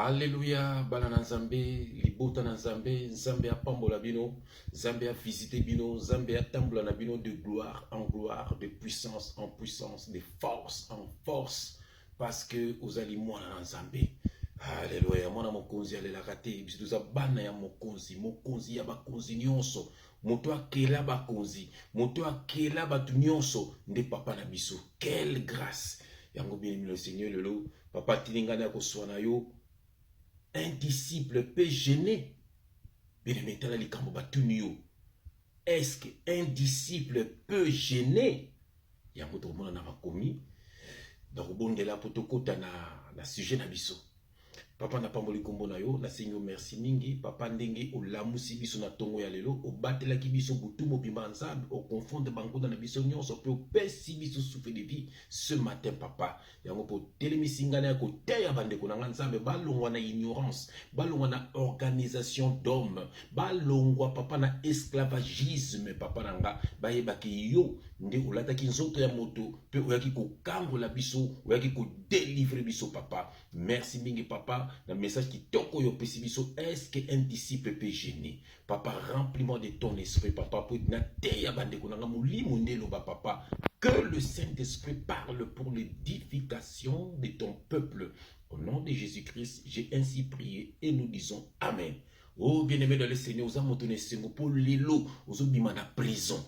Alléluia, bana na Nzambe, libota na Nzambe, Nzambe apambola bino, Nzambe a visité bino, Nzambe a tambola na bino de gloire en gloire, de puissance en puissance, de force en force, parce que vous allez moi na Nzambe. Alléluia, mwana mokonzi alelaka te, biso toza bana ya mokonzi, mokonzi ya bakonzi nyonso, moto akela bakonzi, moto akela batu nyonso, nde papa na biso. Quelle grâce! Yango bien aimé le Seigneur lelo, papa tilingana ya koswa na yo. Un disciple peut gêner. Est-ce qu'un disciple peut gêner? Il y a un autre monde qui a commis. Donc, bon, de là, pour tout côté, na sujet na biso. Papa na pamboli kombo na yo, na senyo merci mingi, papa ndenge o lamusi biso na tongo ya lelo, o batela ki biso butu mobimba nzambe, o confondre bango na biso nyonso, pe o pesi biso souffle de vie ce matin papa. Yango po telemisi ngana ya ko teya bandeko na nzambe, balongwa na ignorance, balongwa na organisation d'homme, balongwa papa na esclavagisme papa nanga, bayebaki yo nde olataki nzoto ya moto, pe oyaki ko kambola biso, oyaki ko délivrer biso papa. Merci mingi papa. Le message qui toko yo pesibiso, est-ce qu'un disciple peut gêner? Papa, remplis-moi de ton esprit, papa, pour papa. Que le Saint-Esprit parle pour l'édification de ton peuple. Au nom de Jésus-Christ, j'ai ainsi prié et nous disons Amen. Oh, bien-aimé dans le Seigneur, vous avez montré pour l'élo, vous avez mis en prison.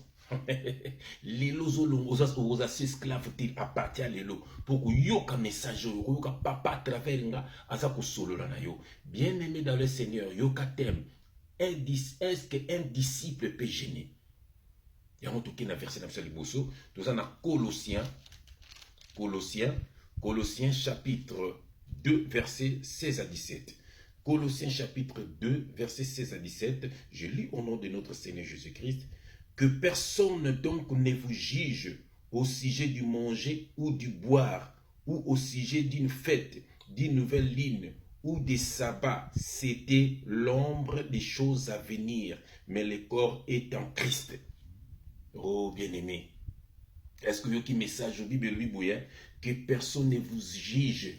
Lelo oza s'esclave appartient à lelo pour que yoka message yoka papa à travers nga asa ko solo na yo. Bien aimé dans le Seigneur, yoka thème. Est-ce qu'un disciple peut gêner? Il y a un truc qui est versé dans le liboso. Nous avons Colossiens chapitre 2 versets 16 à 17. Colossiens chapitre 2 versets 16 à 17. Je lis au nom de notre Seigneur Jésus-Christ. Que personne donc ne vous juge au sujet du manger ou du boire, ou au sujet d'une fête, d'une nouvelle lune, ou des sabbats. C'était l'ombre des choses à venir, mais le corps est en Christ. Oh bien-aimé, est-ce que vous avez un message au Bible que personne ne vous juge,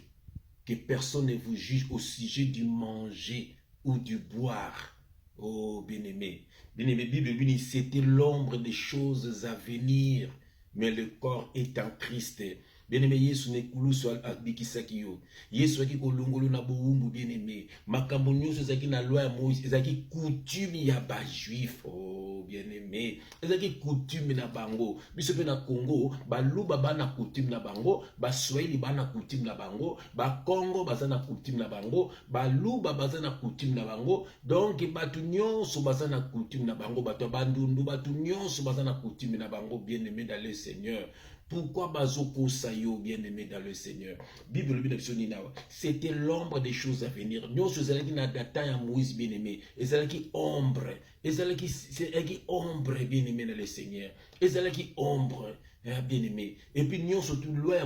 que personne ne vous juge au sujet du manger ou du boire. Oh bien-aimé, bien-aimé, c'était l'ombre des choses à venir, mais le corps est en Christ. Bien-aimé, Yesu ne kulusu abikisaki yo. Yesu aki kolongolo na boumbu bien-aimé. Makambo nyonso ezaki na loi ya Moïse, ezaki coutume ya ba juif. Oh bien-aimé, ezaki coutume na bango. Biso pe na Congo, ba luba bana coutume na bango, ba Swahili bana coutume na bango, ba Congo bazana coutume na bango, ba luba bazana coutume na bango. Donc batu nyonso bazana coutume na bango, batu bandundu batu nyonso bazana coutume na bango bien-aimé dans le Seigneur. Pourquoi bazoko sayo bien-aimé dans le Seigneur? Bible c'était l'ombre des choses à venir. Nous sommes na data ya Moïse bien-aimé. Ezalaki ombre. Ezalaki ombre bien-aimé dans le Seigneur. Ezalaki ombre bien-aimé. Et puis nous surtout loi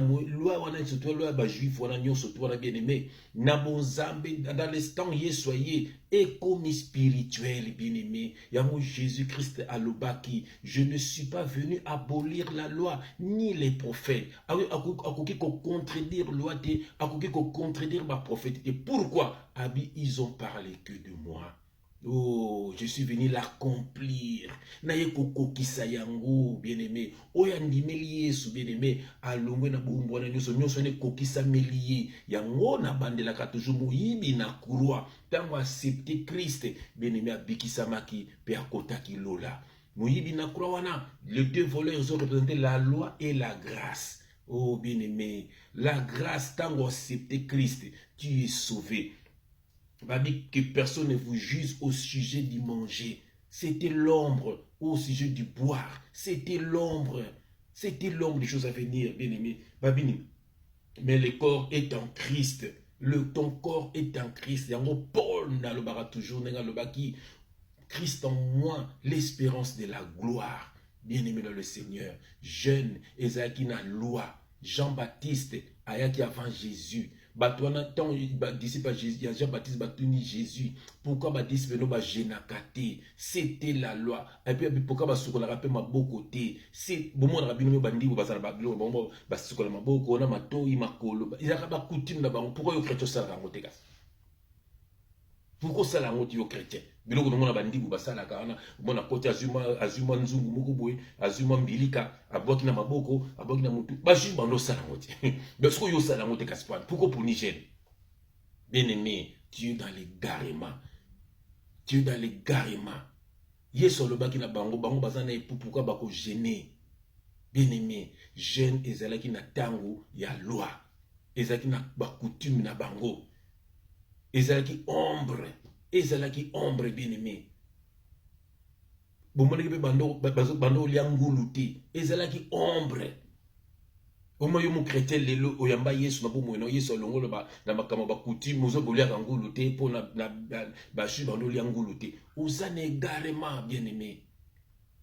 wana surtout loi ba juif wana nous surtout wana bien-aimé. Na bonzambe dans l'instant soyez économie spirituelle bien-aimé. Yamo Jésus-Christ alobaki, je ne suis pas venu abolir la loi ni les prophètes. Akoki ko contredire loi te, akoki ko contredire ma prophétie. Pourquoi? Abi ils ont parlé que de moi. Oh, je suis venu l'accomplir. Naye koko kisayango, bien-aimé. Oya ndimeli Yesu, bien-aimé. Alongwe na bumbo na nyoso nyoso ne kokisa meliye. Yango na bandela ka toujours moyibi na kurwa. Tango accepter Christ, bien-aimé abikisa maki pe akotaki lola. Moyibi na kurwa wana. Les deux voleurs ont représenté la loi et la grâce. Oh, bien-aimé. La grâce, tango accepter Christ, tu es sauvé. Que personne ne vous juge au sujet du manger. C'était l'ombre. Au sujet du boire. C'était l'ombre. C'était l'ombre des choses à venir, bien-aimé. Mais le corps est en Christ. Ton corps est en Christ. Paul n'a le toujours Christ en moi, l'espérance de la gloire. Bien-aimé dans le Seigneur. Jeune, Esaïe na loi. Jean-Baptiste, ayaki avant Jésus. Batouana tant disciple Jean-Baptiste batuni Jésus. Pourquoi ba disciple no ba jenakate? C'était la loi. Et puis pourquoi ba sukola rappel ma bokoté? C'est bon mon rabino me bandi ba ba bon ba sukola ma boko na matoi makolo. Ils a ba coutume na ba pourquoi yo chrétien ça rango tegas. Pourquoi ça la monte yo chrétien? Biloko nomona bandibu basala kana mona kote azuma nzungu moko boye azuma mbilika aboki na maboko aboki na mutu bashi bando sala monte. Mais ce que yo sala monte Caspar, pourquoi pour Niger? Bien-aimé, tu es dans l'égarement. Tu es dans l'égarement. Yeso le baki na bango bango bazana epu pourquoi bako gêner. Bien-aimé, jeune ezalaki na tango ya loi. Ezalaki na ba coutume na bango. Ezalaki ombre, bien-aimé. Bomoni ke bando liangulu te. Ezalaki ombre. Oma yo mo chrétien lelo oyamba Yesu na bomo no Yesu longolo ba na makama ba coutume ozo bolia ngulu te po na ba shi bando liangulu te. Ozane égarement, bien-aimé.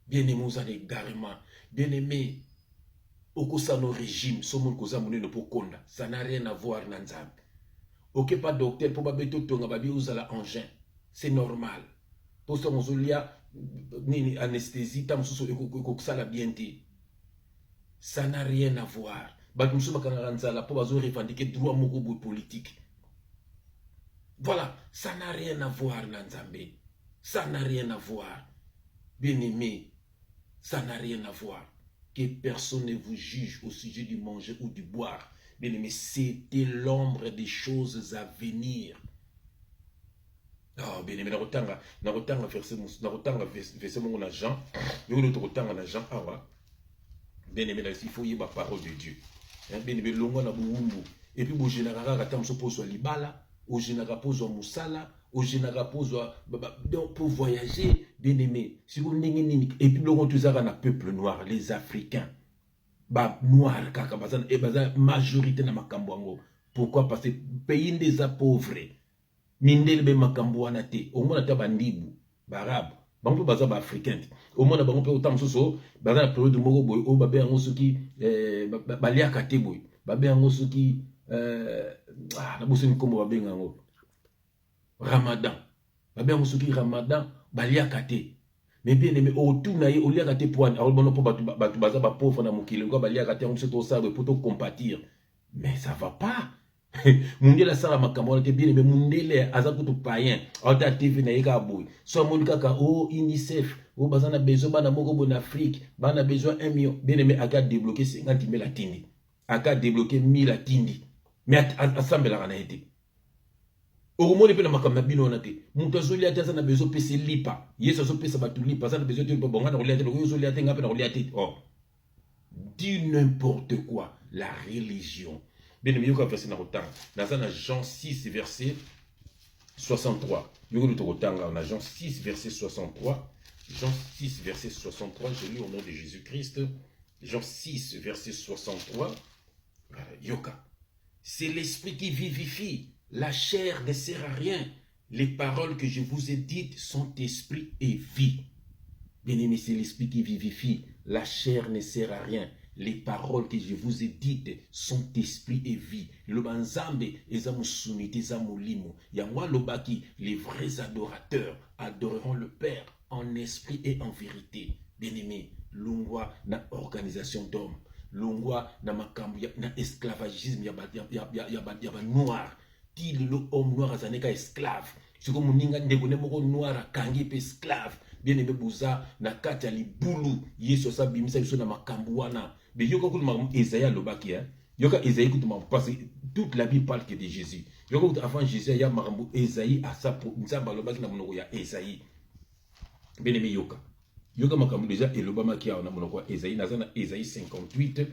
Bien-aimé, ozane égarement. Bien-aimé, okosa no régime, somo koza monene po konda. Ça n'a rien à voir na nzambe. Ok, pas docteur, pour babeto tonga babi uzala engin. C'est normal. Pour ça, mozolia, ni anesthésie, tam soso ekoksa la bienté. Ça n'a rien à voir. Babi mousso bakaranzala, pour bazo revendiquer droit moko politique. Voilà, ça n'a rien à voir, Nanzambe. Ça n'a rien à voir. Bien-aimé, ça n'a rien à voir. Que personne ne vous juge au sujet du manger ou du boire. Bien-aimé, c'était l'ombre des choses à venir. Oh, bien-aimé, na rotanga verset mon na Jean, na Jean awa. Bien-aimé, il faut y avoir la parole de Dieu. Bien-aimé, longo na buumbu. Et puis, au général, quand on se pose à libala, au général, pose à moussala, au général, pose pour voyager, bien-aimé. Si vous et puis, l'on tous un peuple noir, les Africains. Ba noir kaka bazana e baza majorité na makambo yango. Pourquoi? Parce que pays des pauvres mindele be makambo wana te omona ta bandibu barabe bango baza ba africain omona bango pe autant soso baza na période moko boy o babe yango soki baliaka te boy babe yango soki na boso ni kombo babe yango Ramadan babe yango soki Ramadan baliaka te. Mais bien aimé, autour na ye, au lieu de point, alors bon, pour batu baza ba pauvre na mukile, quoi, balia gâté, on se tout ça, pour tout compatir. Mais ça va pas. Mundela sala makambo, te bien aimé, mundele azakutu païen, alta TV na yeka boy. Soit monika ka o UNICEF, o bazana besoin bana moko bon Afrique, bana besoin 1 million. Bien aimé, aga débloquer 50 000 la tindi, aga débloquer 1000 la tindi. Mais ensemble la rana été. Oromoni pe na makambo bino na te. Mutu azoli ate na bezo pese lipa. Yesu azo pesa batu lipa za na bezo te bonga na rolia te ko azoli ate ngape na rolia te. Oh. Dis n'importe quoi la religion. Bien mieux ka verset na rotanga. Na za na Jean 6 verset 63. Yoko to rotanga na Jean 6 verset 63. Jean 6 verset 63, je lis au nom de Jésus-Christ. Jean 6 verset 63. Yoka. C'est l'esprit qui vivifie. La chair ne sert à rien. Les paroles que je vous ai dites sont esprit et vie. Bien-aimé, c'est l'esprit qui vivifie. La chair ne sert à rien. Les paroles que je vous ai dites sont esprit et vie. Le banzambe ezamusumite zamulimo. Yangwa lobaki, les vrais adorateurs adoreront le Père en esprit et en vérité. Bien-aimé, lungwa na organisation d'hommes. Lungwa na makambu na esclavagisme ya noir. Ti le homme noir azaneka esclave. C'est comme moninga ndekone moko noir akangi pe esclave. Bien aimé buza na kati ya libulu Yesu sa bimisa biso na makambu wana. Mais yoka kutu Esaïe lobaki hein. Yoka Esaïe kutu parce que toute la Bible parle que de Jésus. Yoka kutu avant Jésus ya makambu Esaïe asa nzamba lobaki na monoko ya Esaïe. Bien aimé yoka. Yoka makambu déjà elobama ki na monoko ya Esaïe na Esaïe 58.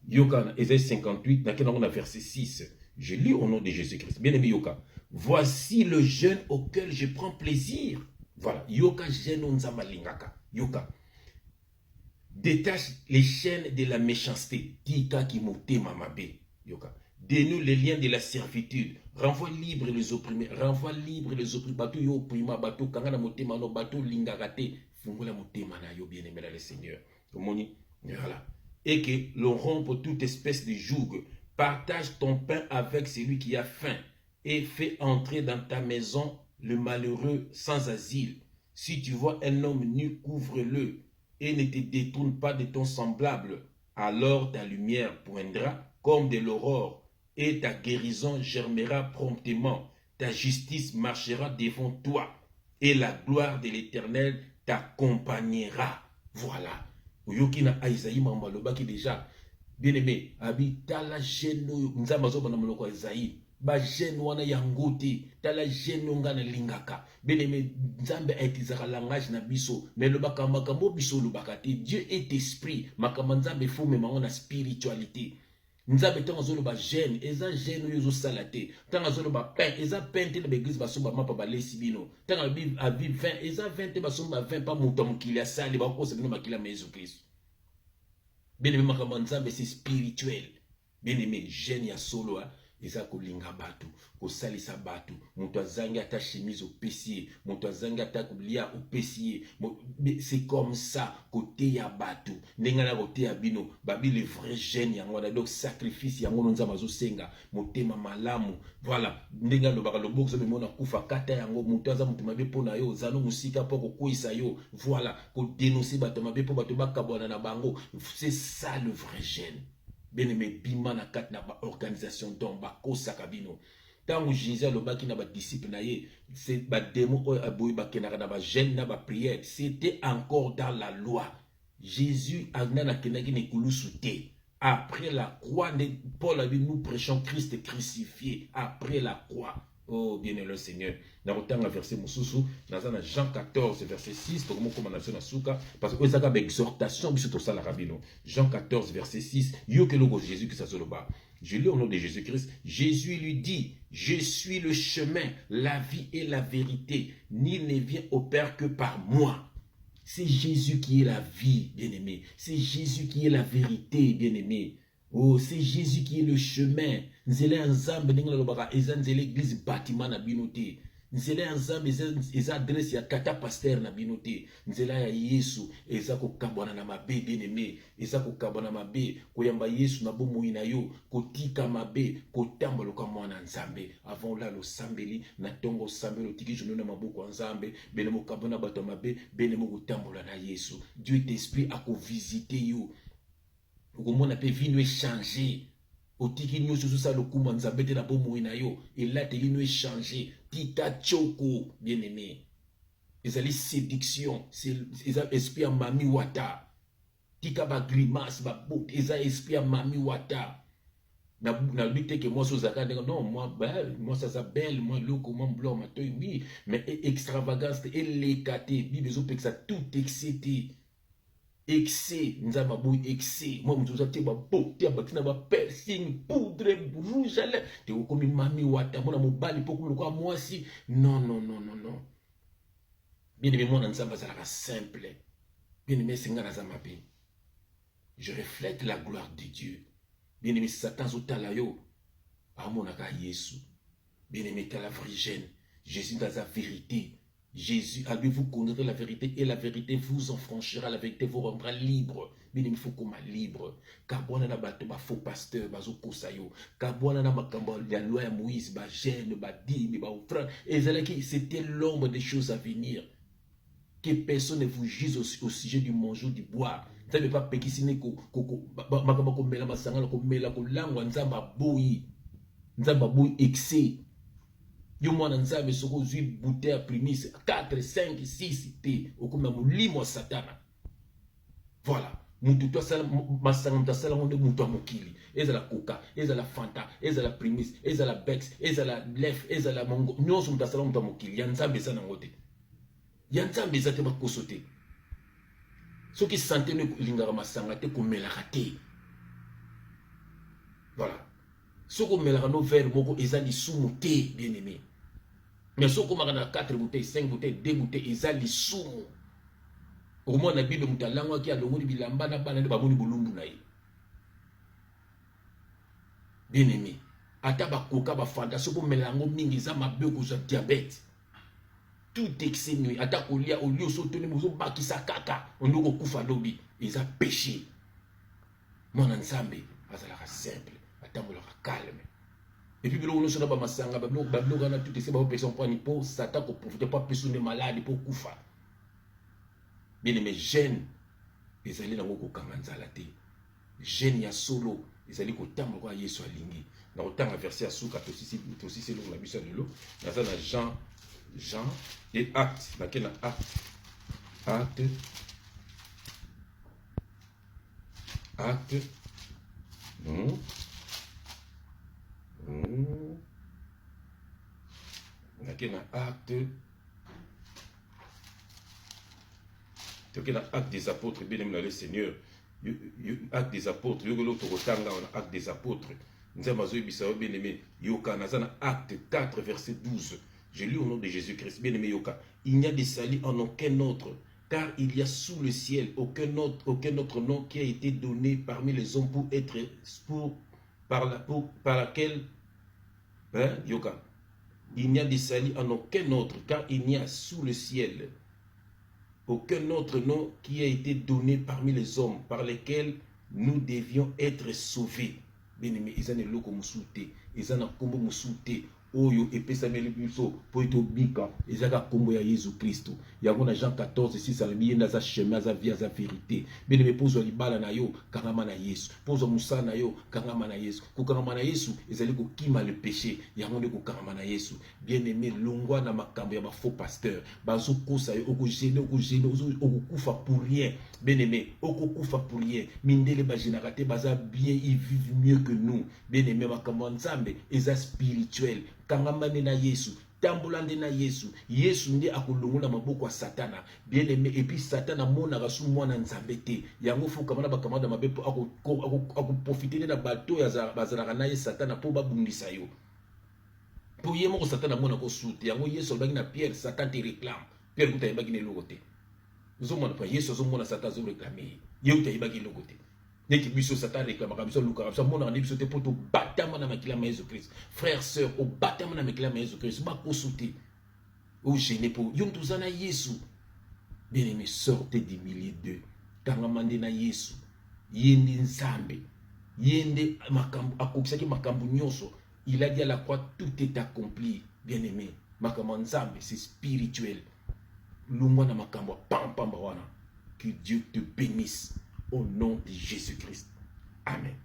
Yoka na Esaïe 58 na kena na verset 6. Je lis au nom de Jésus-Christ. Bien-aimé Yoka. Voici le jeûne auquel je prends plaisir. Voilà. Yoka jeûne onzamalingaka. Yoka. Détache les chaînes de la méchanceté. Tika ki mote mamabe. Yoka. Dénoue les liens de la servitude. Renvoie libre les opprimés. Renvoie libre les opprimés. Batou yo opprimé. Batou kangana mote mano. Batou lingagate. Fungola mote mana yo bien-aimé dans le Seigneur. Voilà. Et que l'on rompe toute espèce de joug. Partage ton pain avec celui qui a faim et fais entrer dans ta maison le malheureux sans asile. Si tu vois un homme nu, couvre-le et ne te détourne pas de ton semblable. Alors ta lumière poindra comme de l'aurore et ta guérison germera promptement. ta justice marchera devant toi et la gloire de l'Éternel t'accompagnera. Voilà. Oyoki na Isaïe mambaloba qui déjà bien aimé abi tala geno nzamazo bana moloko Isaïe ba geno wana yangote tala geno ngana lingaka bien aimé nzambe aitizaka langage na biso mais le bakamaka mo biso le bakate Dieu est esprit makama nzambe faut même on a spiritualité. Nzambe tanga zolo ba gêne eza gêne yozo salate tanga zolo ba pain eza pain te na église basomba mapa ba lesibino tanga bi abi 20 eza 20 te basomba 20 pa muto mukili asali ba ko sebino makila na Jésus Christ. Bien aimé makama nzambe c'est spirituel. Bien aimé gêne ya solo eza kolinga batu kosalisa batu muto azangi ata chemise opesier muto azangi ata kolia opesier c'est comme ça côté ya batu ndenge na côté ya bino babi le vrai gêne yango donc sacrifice yango nzambe azosenga motema malamu voilà ndenge lobaka loboko zo mona kufa kata yango muto aza muto mabe pona yo zano musika po kokuisa yo voilà ko dénoncer bato mabe po bato bakabwana na bango c'est ça le vrai gêne. Bien aimé bima na kat na ba organisation donc ba kosa kabino tango Jésus alobaki na ba disciple na ye c'est ba démon o aboyi ba kenaka na ba jeûne na ba prière c'était encore dans la loi. Jésus agna kenaki ne kulusute après la croix de Paul a dit nous prêchons Christ crucifié après la croix. Oh bien-aimé le Seigneur. Dans le verset Moussousou, dans Jean 14, verset 6, pour comment commencer na souka, parce que ça a exhortation, biso to sala rabino. Jean 14, verset 6, yo que logo Jésus qui s'asoloba. Je lis au nom de Jésus-Christ. Jésus lui dit, je suis le chemin, la vie et la vérité. Nul ne vient au Père que par moi. C'est Jésus qui est la vie, bien-aimé. C'est Jésus qui est la vérité, bien-aimé. Oh, c'est Jésus qui est le chemin. Nzele ensemble ninga lobaka eza nzele église bâtiment na binoté. Nzele ensemble eza adresse ya kata pasteur na binoté. Nzela ya Yesu eza ko kabwana na mabe bien-aimé. Eza ko kabwana mabe ko yamba Yesu na bomoi na yo ko tika mabe ko tambola ka mwana nzambe. Avant là lo sambeli na tongo sambelo tiki jono na maboko nzambe benemo kabona bato mabe benemo ko tambola na Yesu. Dieu est esprit a ko visiter yo. Comment on appelle vie changer. Otiki nyo susu sa lokuma nzambe te na bomoi na yo. Et là te vino changer. Tika choko bien aimé. Ezali séduction. C'est esprit à mami wata. Tika ba grimace ba bout. Eza esprit à mami wata. Na lutte que moi sous zaka non moi ça s'appelle moi le comment blanc mato oui mais extravagance et l'écaté bibezo pe que ça tout excité. Excès, nous avons excès. Moi, nous avons ba beauté, ba piercing, poudre, rouge à lèvres. Tu es comme mami wata, moi, mon bali pour comme moi aussi. Non, non, non, non, non. Bien aimé, moi, nous sommes simple. Bien aimé, c'est un zamapi. Je reflète la gloire de Dieu. Bien aimé, Satan zotalayo. Amonaka Yesu. Bien aimé, t'as la virgin. Jésus dans la vérité. Jésus, à lui vous connaîtrez la vérité et la vérité vous en franchira, la vérité vous rendra libre. Mais il faut qu'on soit libre. Kabwana na bato ba faux pasteur, bazo kosayo. Kabwana na makambo ya loi ya Moïse, ba gêne, ba dîme, ba offrande. Et c'était l'ombre des choses à venir. Que personne ne vous juge au sujet du manger, du boire. Ça ne veut pas pékisine makambo ko mela masangala ko mela ko langwa nzamba boyi. Nzamba boyi excès. Yo mwana nzambe soko zui bouteille à prémisse 4, 5, 6 té okoma mulimo satana. Voilà. Mutu to sala masanga mtasala ngonde mutu amokili. Eza la coca, eza la fanta, eza la prémisse, eza la bex, eza la lef, eza la mongo. Nyonso mtasala mutu amokili. Ya nzambe sana ngote. Ya nzambe zate ba kosote. Soki santé ne lingara masanga te komelaka te. Voilà. Soko melaka no verre moko eza lisumu te bien aimé. Mais si on a 4 bouteilles, 5 bouteilles, 2 bouteilles, ils ont les sous. Au moins, on a bien le langue qui a le mot de bilamba, na banane baboni bulumbu na. Bien aimé. Ataba koka ba fanta, so ko melango mingi za mabe ko za diabète. Tout excès nuit, ata ko lia au lieu so toni mozo bakisa kaka, on ndoko kufa lobi, ils ont péché. Mon nzambe, azalaka simple, atambolaka calme. Et puis, nous sommes dans masanga, nous avons tout essayé de faire un pour Satan pour profiter pas plus de malades pour Koufa. Bien aimé, jeunes, ils allaient dans le Kamanzalate. Jeunes, ya solo, ils allaient au temple de Yesu Alingi. dans autant à verset à souka aussi c'est long la mission de l'eau dans ça Jean et acte dans quel acte acte des apôtres, bien aimé le Seigneur, acte des apôtres, acte des apôtres, nous avons bien aimé, acte 4, verset 12. Je lis au nom de Jésus-Christ, bien aimé Yoka, il n'y a de salut en aucun autre, car il y a sous le ciel aucun autre nom qui a été donné parmi les hommes pour être, par laquelle, hein, Yoka, il n'y a de salut en aucun autre, car il n'y a sous le ciel aucun autre nom qui a été donné parmi les hommes par lesquels nous devions être sauvés. Bien-aimé, ils ont le loco moussouté, ils ont un combo moussouté. Oyo epesameli biso po etobika ezaka kombo ya Yesu Kristo yango na Jean 14 6 alobi yenda za chemin za vie za vérité bene me pozo libala na yo kangama na Yesu pozo musana na yo kangama na Yesu kokangama na Yesu ezali kokima le péché yango nde kokangama na Yesu bien aimé longwa na makambo ya ba faux pasteur bazo kosa yo okogene okukufa pour rien bien aimé okukufa pour rien mindele ba générateur baza bien ils vivent mieux que nous bien aimé makambo nzambe eza spirituel kangamane na Yesu tambolande na Yesu Yesu nde akolongola maboko ya Satana bien aimé et puis Satana mona rasu mwana nzambe te yango fuka mana bakamada mabepo profiter na bato ya bazalaka na ye Satana po babundisa yo po ye moko Satana mona ko sute yango Yesu alobaki na Pierre Satan te réclame Pierre kuta yebaki ne lokote nous mona pa Yesu zo mona Satan zo réclamer ye kuta yebaki lokote neti biso Satan réclamera biso luka biso mona na biso te poto batama na makila ma Jésus Christ frère sœur au batama na makila ma Jésus Christ ba ko sute au gêné pour yom tuzana Yesu bien aimé sortez du milieu d'eux kangamande na Yesu yende nzambe yende makambo akokisaki makambo nyonso il a dit à la croix tout est accompli bien aimé makambo nzambe c'est spirituel lungwa na makambo pam wana que Dieu te bénisse au nom de Jésus-Christ amen.